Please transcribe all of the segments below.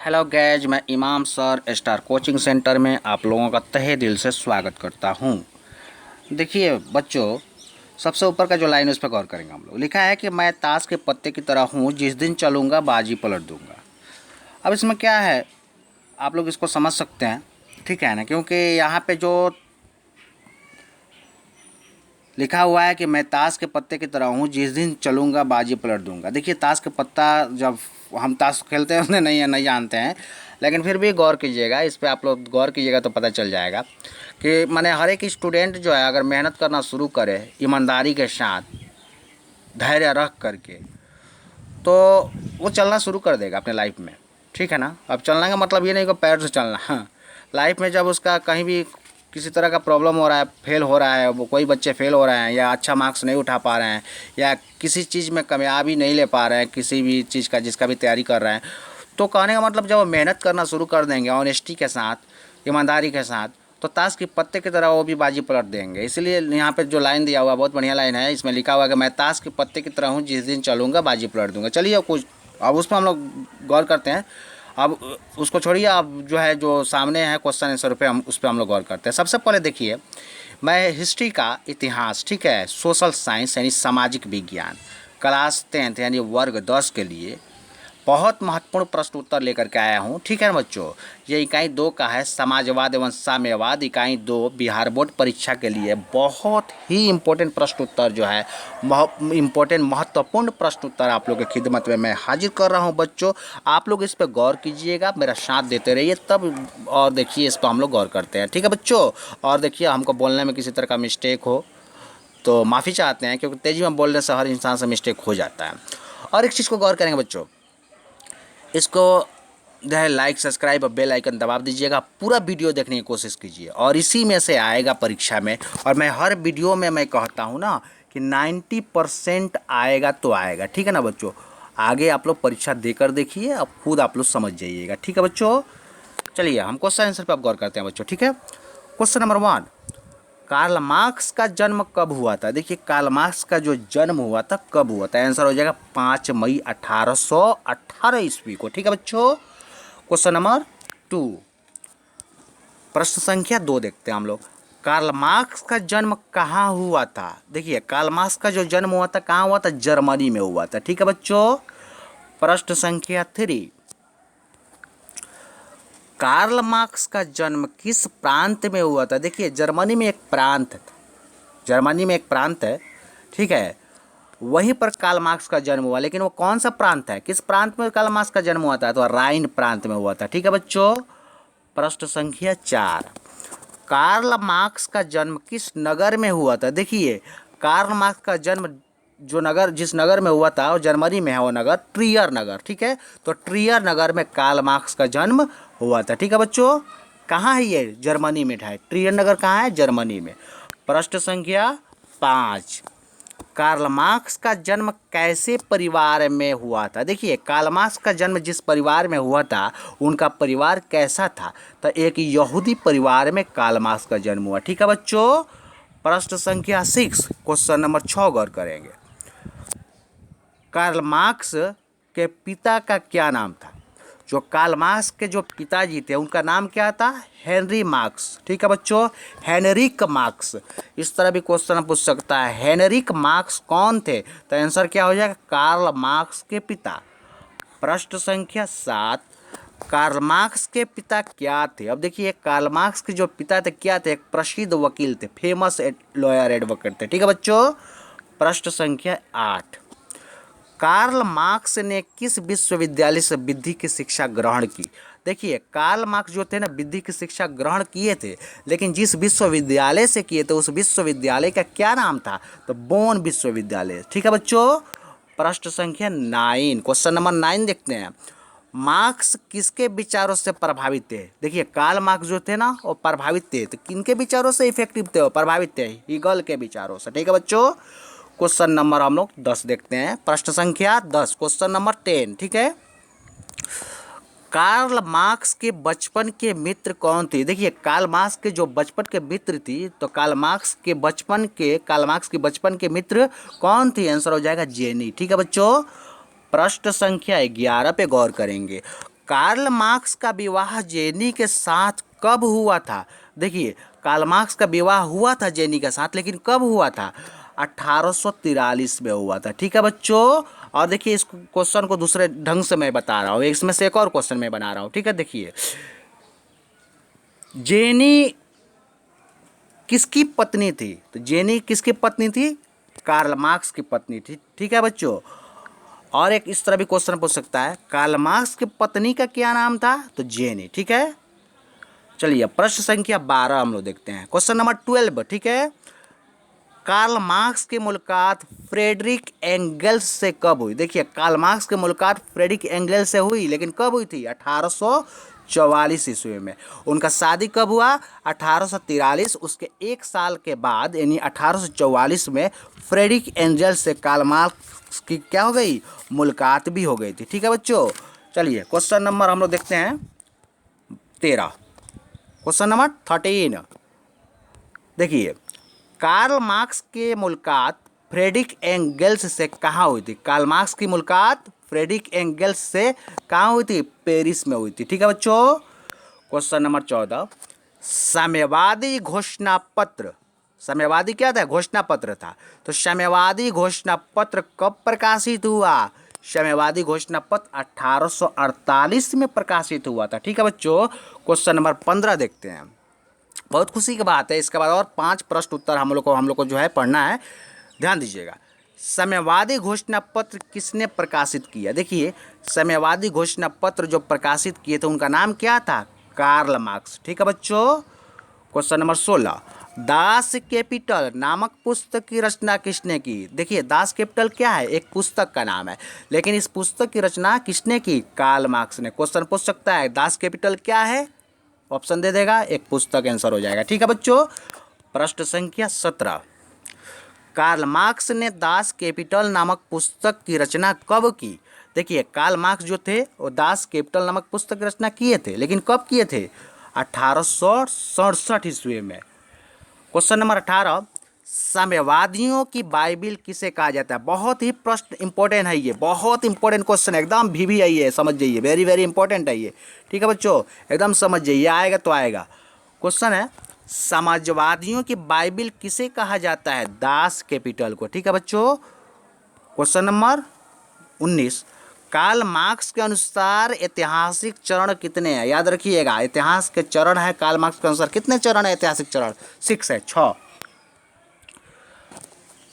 Hello guys, मैं इमाम sir star coaching centre में आप लोगों का तहे दिल से स्वागत करता हूँ। देखिए बच्चों, सबसे ऊपर का जो लाइन उस पर गौर करेंगे हम लोग। लिखा है कि मैं ताश के पत्ते की तरह हूँ, जिस दिन चलूँगा बाजी पलट दूँगा। अब इसमें क्या है, आप लोग इसको समझ सकते हैं, ठीक है ना, क्योंकि यहाँ पे जो लिखा हुआ है कि मैं ताश के पत्ते की तरह हूँ, जिस दिन चलूँगा बाजी पलट दूंगा। देखिए ताश के पत्ता, जब हम ताश खेलते हैं नहीं जानते हैं, लेकिन फिर भी गौर कीजिएगा इस पे, आप लोग गौर कीजिएगा तो पता चल जाएगा कि माने हर एक स्टूडेंट जो है अगर मेहनत करना शुरू करे ईमानदारी के साथ, धैर्य रख करके, तो वो चलना शुरू कर देगा अपने लाइफ में। ठीक है ना। अब चलने का मतलब ये नहीं कि पैर से चलना, हाँ, लाइफ में जब उसका कहीं भी किसी तरह का प्रॉब्लम हो रहा है, फेल हो रहा है, वो कोई बच्चे फेल हो रहे हैं या अच्छा मार्क्स नहीं उठा पा रहे हैं या किसी चीज़ में कामयाबी नहीं ले पा रहे हैं, किसी भी चीज़ का जिसका भी तैयारी कर रहे हैं, तो कहने का मतलब जब वो मेहनत करना शुरू कर देंगे ऑनेस्टी के साथ, ईमानदारी के साथ, तो ताश के पत्ते की तरह वो भी बाजी पलट देंगे। इसलिए यहाँ पे जो लाइन दिया हुआ बहुत बढ़िया लाइन है। इसमें लिखा हुआ है कि मैं ताश के पत्ते की तरह हूँ, जिस दिन चलूँगा बाजी पलट दूंगा। चलिए कुछ अब उस पर हम लोग गौर करते हैं। अब उसको छोड़िए, अब जो है जो सामने है क्वेश्चन आंसर पे, हम उस पर हम लोग गौर करते हैं। सबसे पहले देखिए, मैं हिस्ट्री का इतिहास, ठीक है, सोशल साइंस यानी सामाजिक विज्ञान, क्लास 10 यानी वर्ग 10 के लिए बहुत महत्वपूर्ण प्रश्न उत्तर लेकर के आया हूँ। ठीक है ना बच्चों। ये इकाई 2 का है, समाजवाद एवं साम्यवाद, इकाई 2 बिहार बोर्ड परीक्षा के लिए बहुत ही इम्पोर्टेंट प्रश्न उत्तर जो है, इम्पोर्टेंट महत्वपूर्ण प्रश्न उत्तर आप लोगों की खिदमत में मैं हाजिर कर रहा हूँ बच्चों। आप लोग इस पर गौर कीजिएगा, मेरा साथ देते रहिए तब, और देखिए इस पर हम लोग गौर करते हैं। ठीक है बच्चों। और देखिए हमको बोलने में किसी तरह का मिस्टेक हो तो माफ़ी चाहते हैं, क्योंकि तेज़ी में बोलने से हर इंसान से मिस्टेक हो जाता है। और एक चीज़ को गौर करेंगे बच्चों, इसको जो है लाइक, सब्सक्राइब और बेल आइकन दबा दीजिएगा। पूरा वीडियो देखने की कोशिश कीजिए और इसी में से आएगा परीक्षा में। और मैं हर वीडियो में मैं कहता हूँ ना कि 90% आएगा तो आएगा। ठीक है ना बच्चों। आगे आप लोग परीक्षा देकर देखिए, अब खुद आप लोग समझ जाइएगा। ठीक है बच्चों। चलिए हम क्वेश्चन आंसर पर अब गौर करते हैं बच्चों। ठीक है। क्वेश्चन नंबर 1, कार्ल मार्क्स का जन्म कब हुआ था। देखिए कार्ल मार्क्स का जो जन्म हुआ था कब हुआ था, आंसर हो जाएगा 5 मई 1818 ईस्वी को। ठीक है बच्चों। क्वेश्चन नंबर 2, प्रश्न संख्या 2 देखते हैं हम लोग। कार्ल मार्क्स का जन्म कहाँ हुआ था। देखिए कार्ल मार्क्स का जो जन्म हुआ था कहाँ हुआ था, जर्मनी में हुआ था। ठीक है बच्चों। प्रश्न संख्या 3, कार्ल मार्क्स का जन्म किस प्रांत में हुआ था। देखिए जर्मनी में एक प्रांत है, जर्मनी में एक प्रांत है, ठीक है, वहीं पर कार्ल मार्क्स का जन्म हुआ। लेकिन वो कौन सा प्रांत है, किस प्रांत में कार्ल मार्क्स का जन्म हुआ था, तो राइन प्रांत में हुआ था। ठीक है बच्चों। प्रश्न संख्या 4, कार्ल मार्क्स का जन्म किस नगर में हुआ था। देखिए कार्ल मार्क्स का जन्म जो नगर, जिस नगर में हुआ था वो जर्मनी में है, वो नगर ट्रियर नगर। ठीक है। तो ट्रियर नगर में कार्ल मार्क्स का जन्म हुआ था। ठीक है बच्चों। कहाँ है ये, जर्मनी में है। ट्रियर नगर कहाँ है, जर्मनी में। प्रश्न संख्या 5, कार्ल मार्क्स का जन्म कैसे परिवार में हुआ था। देखिए कार्ल मार्क्स का जन्म जिस परिवार में हुआ था उनका परिवार कैसा था, तो एक यहूदी परिवार में कार्ल मार्क्स का जन्म हुआ। ठीक है बच्चों। प्रश्न संख्या 6, क्वेश्चन नंबर 6 गौर करेंगे। कार्ल मार्क्स के पिता का क्या नाम था। जो कार्ल मार्क्स के जो पिताजी थे उनका नाम क्या था, हेनरी मार्क्स। ठीक है बच्चों। हेनरिक मार्क्स, इस तरह भी क्वेश्चन पूछ सकता है, हेनरिक मार्क्स कौन थे, तो आंसर क्या हो जाएगा, कार्ल मार्क्स के पिता। प्रश्न संख्या 7, कार्ल मार्क्स के पिता क्या थे। अब देखिए कार्ल मार्क्स के जो पिता थे क्या थे, एक प्रसिद्ध वकील थे, फेमस लॉयर एडवोकेट थे। ठीक है बच्चों। प्रश्न संख्या 8, कार्ल मार्क्स ने किस विश्वविद्यालय से विधि की शिक्षा ग्रहण की। देखिए कार्ल मार्क्स जो थे ना विधि की शिक्षा ग्रहण किए थे, लेकिन जिस विश्वविद्यालय से किए थे उस विश्वविद्यालय का क्या नाम था, तो बोन विश्वविद्यालय। ठीक है बच्चों। प्रश्न संख्या 9, क्वेश्चन नंबर 9 देखते हैं। मार्क्स किसके विचारों से प्रभावित थे। देखिए कार्ल मार्क्स जो थे ना वो प्रभावित थे, तो किनके विचारों से इफेक्टिव थे, वो प्रभावित थे, हीगल के विचारों से। ठीक है बच्चों। क्वेश्चन नंबर हम लोग 10 देखते हैं। प्रश्न संख्या 10, क्वेश्चन नंबर 10। ठीक है। कार्ल मार्क्स के बचपन के मित्र कौन थे। देखिए कार्ल मार्क्स के जो बचपन के मित्र थी, तो कार्ल मार्क्स के बचपन के मित्र कौन थे, आंसर हो जाएगा जेनी। ठीक है बच्चों। प्रश्न संख्या 11 पे गौर करेंगे। कार्ल मार्क्स का विवाह जेनी के साथ कब हुआ था? देखिए, कार्ल मार्क्स का विवाह हुआ था जेनी के साथ, लेकिन कब हुआ था? 1843 में हुआ था। ठीक है बच्चों। और देखिए, इस क्वेश्चन को दूसरे ढंग से मैं बता रहा हूँ, इसमें से एक और क्वेश्चन मैं बना रहा हूँ। ठीक है, देखिए, जेनी किसकी पत्नी थी? तो जेनी किसकी पत्नी थी? कार्ल मार्क्स की पत्नी थी। ठीक है बच्चों। और एक इस तरह भी क्वेश्चन पूछ सकता है, कार्ल मार्क्स की पत्नी का क्या नाम था? तो जेनी। ठीक है। चलिए, प्रश्न संख्या 12 हम लोग देखते हैं, क्वेश्चन नंबर 12। ठीक है। कार्ल मार्क्स की मुलाकात फ्रेडरिक एंगल्स से कब हुई? देखिए, कार्ल मार्क्स की मुलाकात फ्रेडरिक एंगल्स से हुई, लेकिन कब हुई थी? 1844 ईस्वी में। उनका शादी कब हुआ? 1843। उसके एक साल के बाद यानी 1844 में फ्रेडरिक एंगल्स से कार्ल मार्क्स की क्या हो गई? मुलाकात भी हो गई थी। ठीक है बच्चों। चलिए, क्वेश्चन नंबर हम लोग देखते हैं 13। Question number 13। देखिए, कार्ल मार्क्स के मुलाकात फ्रेडरिक एंगल्स से कहाँ हुई थी? कार्ल मार्क्स की मुलाकात फ्रेडरिक एंगल्स से कहाँ हुई थी? पेरिस में हुई थी। ठीक है बच्चों। Question number 14। साम्यवादी घोषणा पत्र, साम्यवादी क्या था? घोषणा पत्र था। तो साम्यवादी घोषणा पत्र कब प्रकाशित हुआ? साम्यवादी घोषणा पत्र 1848 में प्रकाशित हुआ था। ठीक है बच्चों। क्वेश्चन नंबर 15 देखते हैं। बहुत खुशी की बात है, इसके बाद और 5 प्रश्न उत्तर हम लोग को जो है पढ़ना है। ध्यान दीजिएगा। साम्यवादी घोषणा पत्र किसने प्रकाशित किया? देखिए, साम्यवादी घोषणा पत्र जो प्रकाशित किए थे उनका नाम क्या था? Karl Marx. ठीक है बच्चों। Question number 16। दास कैपिटल नामक पुस्तक की रचना किसने की? देखिए, दास कैपिटल क्या है? एक पुस्तक का नाम है, लेकिन इस पुस्तक की रचना किसने की? कार्ल मार्क्स ने। क्वेश्चन पूछ सकता है, दास कैपिटल क्या है? ऑप्शन दे देगा, एक पुस्तक आंसर हो जाएगा। ठीक है बच्चों। प्रश्न संख्या 17। कार्ल मार्क्स ने दास कैपिटल नामक पुस्तक की रचना कब की? देखिए, कार्ल मार्क्स जो थे वो दास कैपिटल नामक पुस्तक की रचना किए थे, लेकिन कब किए थे? 1867 ईस्वी में। Question number 18। साम्यवादियों की बाइबिल किसे कहा जाता है? बहुत ही प्रश्न इंपॉर्टेंट है ये, बहुत इंपॉर्टेंट क्वेश्चन है, एकदम भी आई है, समझ जाइए, वेरी वेरी इंपॉर्टेंट है ये। ठीक है बच्चों, एकदम समझ जाइए, आएगा तो आएगा। क्वेश्चन है, समाजवादियों की बाइबिल किसे कहा जाता है? दास कैपिटल को। ठीक है बच्चों। Question number 19। कार्ल मार्क्स के अनुसार ऐतिहासिक चरण कितने हैं? याद रखिएगा, इतिहास के चरण है कार्ल मार्क्स के अनुसार। कितने चरण है ऐतिहासिक चरण? 6 है, 6।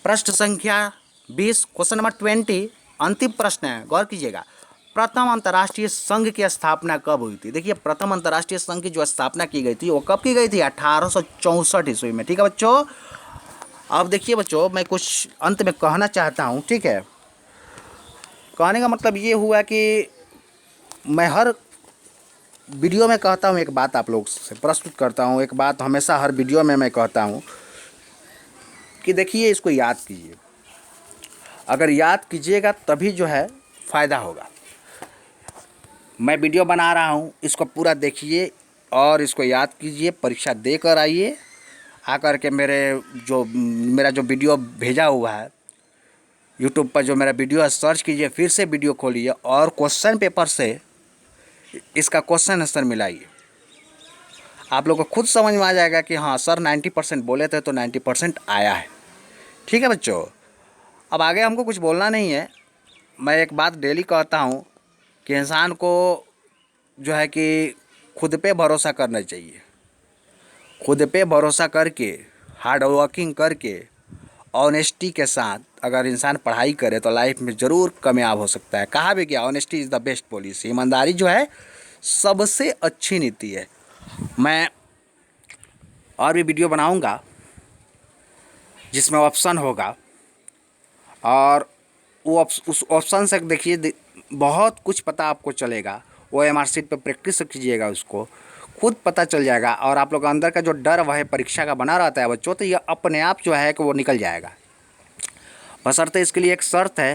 प्रश्न संख्या 20। क्वेश्चन नंबर 20 अंतिम प्रश्न है, गौर कीजिएगा। प्रथम अंतर्राष्ट्रीय संघ की स्थापना कब हुई थी? देखिए, प्रथम अंतर्राष्ट्रीय संघ की जो स्थापना की गई थी वो कब की गई थी? 1864 ईस्वी में। ठीक है बच्चों। अब देखिए बच्चों, मैं कुछ अंत में कहना चाहता हूँ। ठीक है, कहने का मतलब ये हुआ कि मैं हर वीडियो में कहता हूँ एक बात, आप लोग से प्रस्तुत करता हूँ एक बात, हमेशा हर वीडियो में मैं कहता हूँ कि देखिए, इसको याद कीजिए। अगर याद कीजिएगा तभी जो है फ़ायदा होगा। मैं वीडियो बना रहा हूँ, इसको पूरा देखिए और इसको याद कीजिए, परीक्षा दे कर आइए। आकर के मेरा जो वीडियो भेजा हुआ है यूट्यूब पर, जो मेरा वीडियो है, सर्च कीजिए, फिर से वीडियो खोलिए और क्वेश्चन पेपर से इसका क्वेश्चन आंसर मिलाइए। आप लोग को खुद समझ में आ जाएगा कि हाँ सर 90% बोले थे तो 90% आया है। ठीक है बच्चों। अब आगे हमको कुछ बोलना नहीं है। मैं एक बात डेली कहता हूँ कि इंसान को जो है कि खुद पे भरोसा करना चाहिए। खुद पे भरोसा करके, हार्ड वर्किंग करके, ऑनेस्टी के साथ अगर इंसान पढ़ाई करे तो लाइफ में ज़रूर कामयाब हो सकता है। कहा भी गया, honesty is the best policy. ईमानदारी जो है सबसे अच्छी नीति है। मैं और भी वीडियो बनाऊंगा जिसमें ऑप्शन होगा, और उस ऑप्शन से देखिए बहुत कुछ पता आपको चलेगा। वो एमआर शीट पर प्रैक्टिस कीजिएगा, उसको खुद पता चल जाएगा। और आप लोग का अंदर का जो डर वह परीक्षा का बना रहता है बच्चों, तो ये अपने आप जो है कि वो निकल जाएगा। बशर्ते इसके लिए एक शर्त है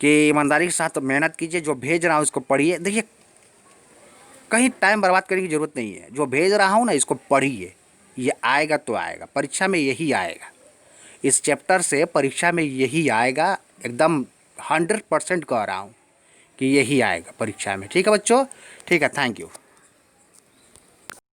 कि ईमानदारी के साथ मेहनत कीजिए। जो भेज रहा हूँ उसको पढ़िए। देखिए, कहीं टाइम बर्बाद करने की ज़रूरत नहीं है। जो भेज रहा हूँ ना, इसको पढ़िए, ये आएगा तो आएगा, परीक्षा में यही आएगा। इस चैप्टर से परीक्षा में यही आएगा, एकदम 100% कह रहा हूँ कि यही आएगा परीक्षा में। ठीक है बच्चों, ठीक है, थैंक यू।